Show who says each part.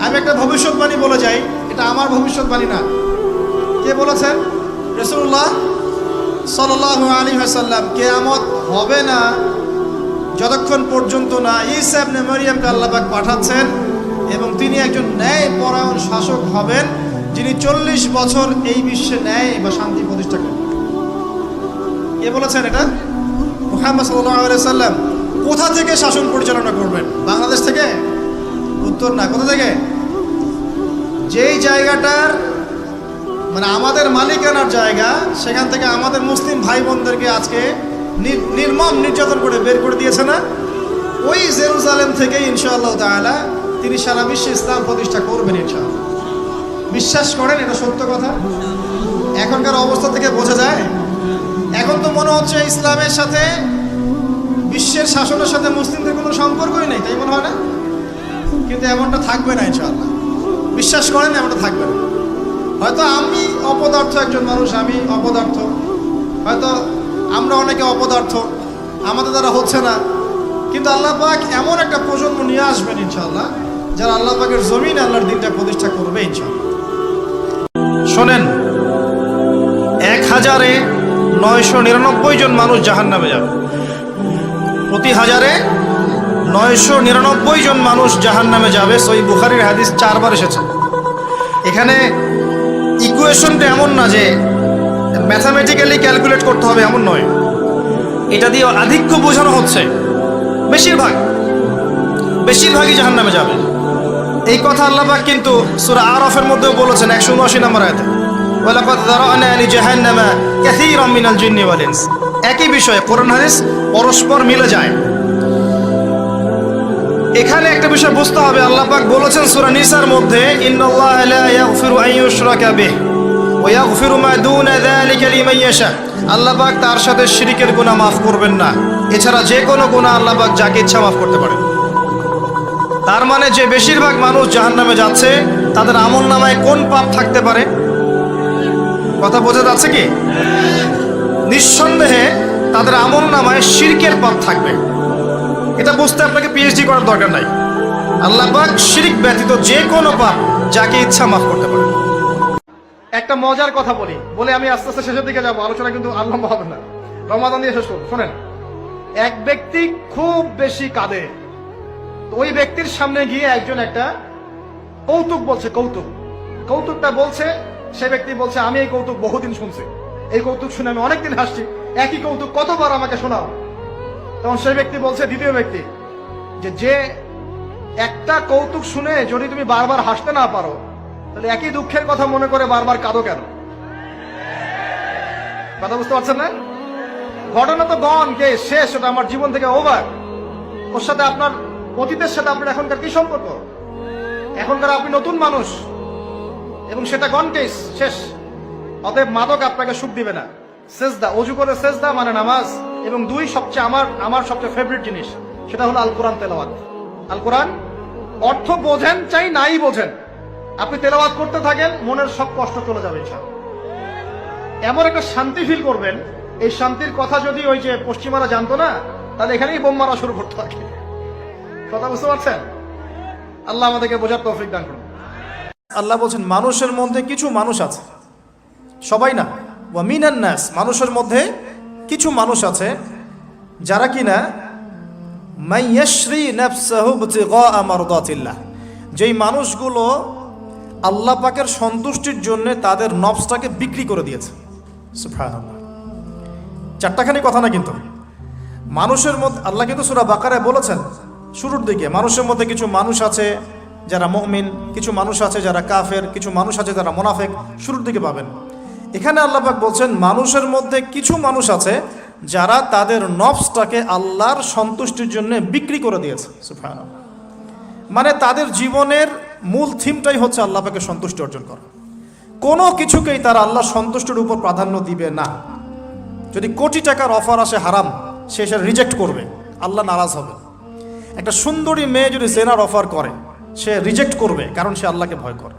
Speaker 1: আমি একটা ভবিষ্যৎবাণী বলে যাই, এটা আমার ভবিষ্যৎবাণী না। কে বলেছেন? রাসূলুল্লাহ সাল্লাল্লাহু আলাইহি ওয়াসাল্লাম। কিয়ামত হবে না যতক্ষণ পর্যন্ত না ঈসা ইবনে মারইয়ামকে আল্লাহ পাক পাঠাচ্ছেন এবং তিনি একজন ন্যায়পরায়ণ শাসক হবেন, যিনি 40 বছর এই বিশ্বে ন্যায় বা শান্তি প্রতিষ্ঠা করবেন। কে বলেছেন এটা? মুহাম্মদ সাল্লাল্লাহু আলাইহি ওয়াসাল্লাম। কোথা থেকে শাসন পরিচালনা করবেন? বাংলাদেশ থেকে? উত্তর না। কোথা থেকে? যেই জায়গাটার মানে আমাদের মালিকানার জায়গা, সেখান থেকে আমাদের মুসলিম ভাই বোনদেরকে আজকে নির্মম নির্যাতন করে বের করে দিয়েছে না, ওই জেরুজালেম থেকে ইনশাআল্লাহ তাআলা তিনি সারা বিশ্বে ইসলাম প্রতিষ্ঠা করবেন ইনশাআল্লাহ। বিশ্বাস করেন? এটা সত্য কথা। এখনকার অবস্থা থেকে বোঝা যায়। এখন তো মনে হচ্ছে ইসলামের সাথে বিশ্বের শাসনের সাথে মুসলিমদের কোনো সম্পর্কই নেই, তাই মনে হয় না? কিন্তু এমনটা থাকবে না ইনশাআল্লাহ। বিশ্বাস করেন, এমনটা থাকবে না। হয়তো আমি অপদার্থ একজন মানুষ, আমি অপদার্থ, হয়তো আমরা অনেকে অপদার্থ, আমাদের দ্বারা হচ্ছে না, কিন্তু আল্লাহ পাক এমন একটা প্রজন্ম নিয়ে আসবেন ইনশাআল্লাহ, যারা আল্লাহ পাকের জমিন আল্লাহর দিনটা প্রতিষ্ঠা করবে ইনশাআল্লাহ। শোনেন, ১,৯৯৯ জন মানুষ জাহান্নামে যাবে। প্রতি ১,৯৯৯ জন মানুষ জাহান্নামে যাবে। সহিহ বুখারীর হাদিস 4 বার এসেছে। এখানে ইকুয়েশনটা এমন না যে ম্যাথামেটিক্যালি ক্যালকুলেট করতে হবে, এমন নয়। এটা দিয়ে আধিক্য বোঝানো হচ্ছে। বেশিরভাগই জাহান্নামে যাবে। এই কথা আল্লাহ পাক কিন্তু সূরা আরাফের মধ্যেও বলেছেন ১৭৯ নম্বর আয়াতে, ওয়ালাকাদ যারানা লিজাহান্নামা কাসীরাম মিনাল জিন্নি ওয়াল ইনস। একই বিষয়, কোরআন হাদিস পরস্পর মিলে যায়। এখানে একটা বিষয় বুঝতে হবে, আল্লাহ পাক বলেছেন সূরা নিসার মধ্যে, ইন্নাল্লাহা লা ইয়াগফিরু আন ইউশরাকা বিহি ওয়া ইয়াগফিরু মা দুনা যালিকা লিমান ইয়াশা। আল্লাহ পাক তার সাথে শিরকের গুনাহ মাফ করবেন না, এছাড়া যে কোনো গুনাহ আল্লাহ পাক যাকে ইচ্ছা মাফ করতে পারেন। তার মানে যে বেশিরভাগ মানুষ জাহান্নামে যাচ্ছে, তাদের আমলনামায় কোন পাপ থাকতে পারে? কথা বোঝা যাচ্ছে কি? নিঃসন্দেহে তাদের আমলনামায় শিরকের পাপ থাকবে। এটা বুঝতে আপনাকে পিএইচডি করার দরকার নাই। আল্লাহ পাক শিরক ব্যতীত যে কোনো পাপ যাকে ইচ্ছা মাফ করতে পারে। একটা মজার কথা বলে আমি আস্তে আস্তে শেষের দিকে যাবো, আলোচনা কিন্তু আর লম্বা হবে না, রমাদান দিয়ে শেষ করবো। শোনেন, এক ব্যক্তি খুব বেশি কাঁদে, তো ওই ব্যক্তির সামনে গিয়ে একজন একটা কৌতুক বলছে, কৌতুকটা বলছে, সে ব্যক্তি বলছে, আমি এই কৌতুক বহুদিন শুনছি, এই কৌতুক শুনে আমি অনেকদিন হাসছি, একই কৌতুক কতবার আমাকে শোনাও। তখন সেই ব্যক্তি বলছে, দ্বিতীয় ব্যক্তি, যে একটা কৌতুক শুনে যদি তুমি বারবার হাসতে না পারো, তাহলে একই দুঃখের কথা মনে করে বারবার কাঁদো কেন? কথা বুঝতে পারছেন না? ঘটনা তো গন কে শেষ, ওটা আমার জীবন থেকে ওভার। ওর সাথে আপনার অতীতের সাথে আপনার এখনকার কি সম্পর্ক? এখনকার আপনি নতুন মানুষ এবং সেটা গন কেস, শেষ। অতএব মাদক আপনাকে সুখ দিবে না। সেজদা, অজু করে সেজদা মানে নামাজ, এবং 2 সবচেয়ে আমার সবচেয়ে ফেভারিট জিনিস, সেটা হলো আল কোরআন তেলাওয়াত। আল কোরআন অর্থ বোঝেন চাই নাই বোঝেন, আপনি তেলাওয়াত করতে থাকেন, মনের সব কষ্ট চলে যাবে ইনশাআল্লাহ। এমন একটা শান্তি ফিল করবেন, এই শান্তির কথা যদি ওই যে পশ্চিমারা জানতো না, তাহলে এখানেই বোম মারা শুরু করতে থাকে। কথা বুঝতে পারছেন? আল্লাহ আমাদেরকে বোঝার তৌফিক দান করুন। আল্লাহ বলছেন, মানুষের মধ্যে কিছু মানুষ আছে, সবাই না, ওয়া মিনান নাস, মানুষের মধ্যে কিছু মানুষ আছে যারা কিনা মাইয়াশরি নাফসাহু বিতিগা মারদাতিল্লাহ, যেই মানুষগুলো আল্লাহ পাকের সন্তুষ্টির জন্য তাদের নফসটাকে বিক্রি করে দিয়েছে। সুবহানাল্লাহ। 4টাখানি কথা না, কিন্তু মানুষের মধ্যে আল্লাহ কিন্তু সূরা বাকারায় বলেছেন শুরুর দিকে, মানুষের মধ্যে কিছু মানুষ আছে যারা মুমিন, কিছু মানুষ আছে যারা কাফের, কিছু মানুষ আছে যারা মুনাফিক, শুরুর দিকে পাবেন। এখানে আল্লাহ পাক বলছেন, মানুষের মধ্যে কিছু মানুষ আছে যারা তাদের নফসটাকে আল্লাহর সন্তুষ্টির জন্য বিক্রি করে দিয়েছে। সুবহানাল্লাহ। মানে তাদের জীবনের মূল থিমটাই হচ্ছে আল্লাহ পাকের সন্তুষ্টি অর্জন করা। কোনো কিছুকেই তারা আল্লাহর সন্তুষ্টির উপর প্রাধান্য দিবে না। যদি কোটি টাকার অফার আসে হারাম, সে সেটা রিজেক্ট করবে, আল্লাহ নারাজ হবে। একটা সুন্দরী মেয়ে যদি জেনার অফার করে, সে রিজেক্ট করবে, কারণ সে আল্লাহকে ভয় করে।